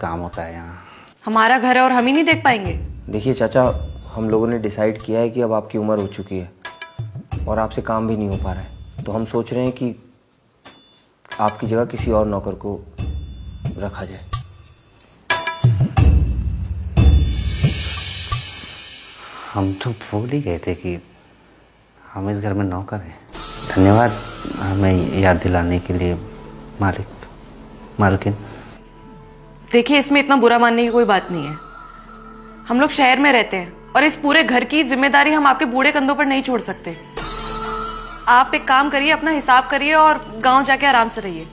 काम होता है यहाँ। हमारा घर है और हम ही नहीं देख पाएंगे? देखिए चाचा, हम लोगों ने डिसाइड किया है कि अब आपकी उम्र हो चुकी है और आपसे काम भी नहीं हो पा रहा है, तो हम सोच रहे हैं कि आपकी जगह किसी और नौकर को रखा जाए। हम तो भूल ही गए थे कि हम इस घर में नौकर हैं। धन्यवाद हमें याद दिलाने के लिए मालकिन। देखिए, इसमें इतना बुरा मानने की कोई बात नहीं है। हम लोग शहर में रहते हैं और इस पूरे घर की जिम्मेदारी हम आपके बूढ़े कंधों पर नहीं छोड़ सकते। आप एक काम करिए, अपना हिसाब करिए और गांव जाके आराम से रहिए।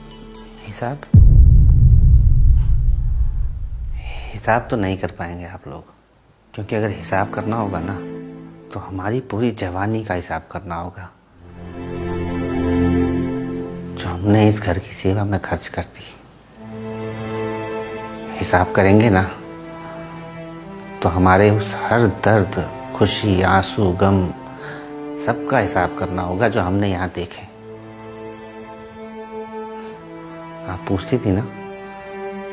हिसाब तो नहीं कर पाएंगे आप लोग, क्योंकि अगर हिसाब करना होगा ना तो हमारी पूरी जवानी का हिसाब करना होगा जो हमने इस घर की सेवा में खर्च कर दी। हिसाब करेंगे ना तो हमारे उस हर दर्द, खुशी, आंसू, गम सबका हिसाब करना होगा जो हमने यहाँ देखे। आप पूछती थी ना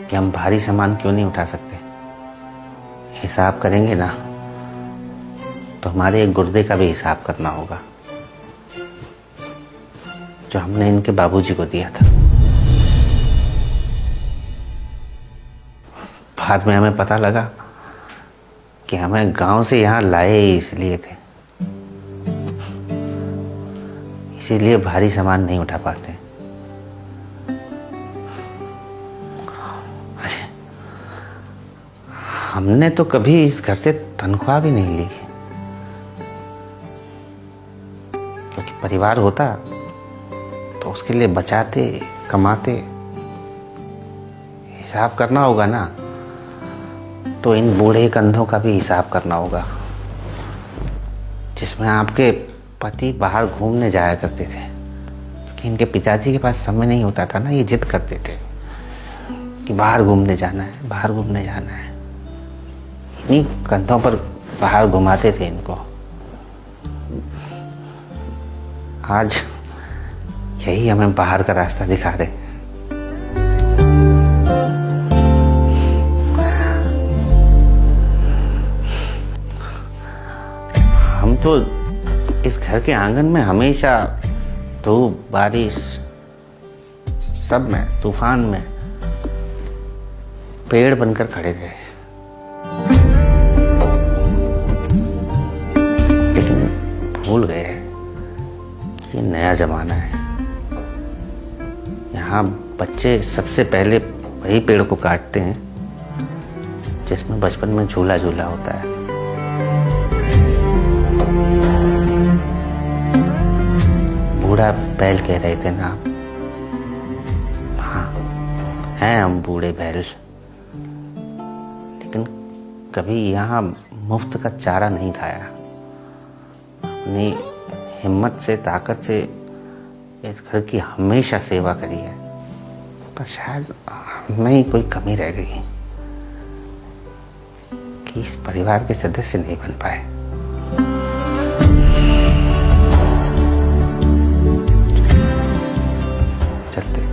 कि हम भारी सामान क्यों नहीं उठा सकते। हिसाब करेंगे ना तो हमारे एक गुर्दे का भी हिसाब करना होगा जो हमने इनके बाबूजी को दिया था। बाद में हमें पता लगा कि हमें गांव से यहाँ लाए ही इसलिए थे, इसीलिए भारी सामान नहीं उठा पाते। हमने तो कभी इस घर से तनख्वाह भी नहीं ली, क्योंकि परिवार होता तो उसके लिए बचाते, कमाते। हिसाब करना होगा ना तो इन बूढ़े कंधों का भी हिसाब करना होगा जिसमें आपके पति बाहर घूमने जाया करते थे, क्योंकि इनके पिताजी के पास समय नहीं होता था ना। ये जिद करते थे कि बाहर घूमने जाना है, बाहर घूमने जाना है। इन्हीं कंधों पर बाहर घुमाते थे इनको। आज यही हमें बाहर का रास्ता दिखा रहे। हम तो इस घर के आंगन में हमेशा धूप, बारिश, सब में, तूफान में पेड़ बनकर खड़े रहे। भूल गए कि ये नया जमाना है। यहाँ बच्चे सबसे पहले वही पेड़ को काटते हैं जिसमें बचपन में झूला झूला होता है। बूढ़ा बैल कह रहे थे ना आप? हाँ, हैं हम बूढ़े बैल, लेकिन कभी यहाँ मुफ्त का चारा नहीं खाया। अपनी हिम्मत से, ताकत से इस घर की हमेशा सेवा करी है, पर शायद हमें ही कोई कमी रह गई कि इस परिवार के सदस्य नहीं बन पाए। चलते।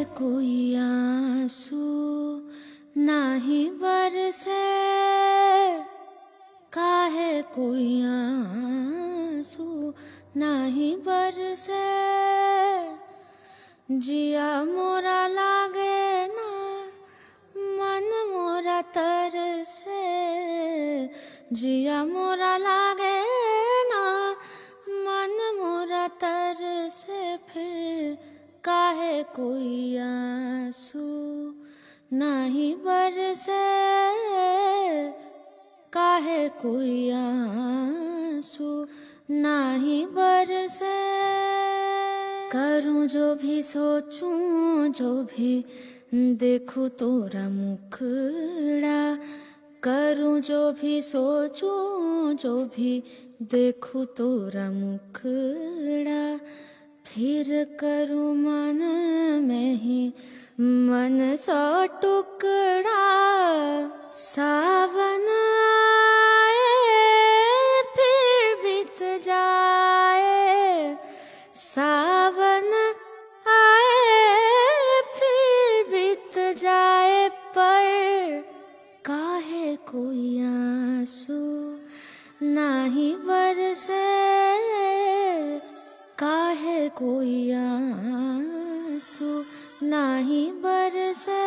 कोई आंसू नाही बरसे, काहे कोई आंसू नाही बरसे, जिया मोरा लागे ना मन मोरा तरसे, जिया मोरा लागे ना मन मोरा तरसे, फिर काहे कोई आंसू नाही बरसे, काहे कोई आंसू नाही बरसे। करूं जो भी सोचूं जो भी देखूं तोरा मुखड़ा, करूं जो भी सोचूं जो भी देखूं तोरा मुखड़ा, फिर करूं मन में ही मन सौ टुकड़ा सावन आए फिर बीत जाए, सावन आए फिर बीत जाए, पर काहे कोई आंसू नाही बरसे, काहे कोई आंसू नाही बरसे।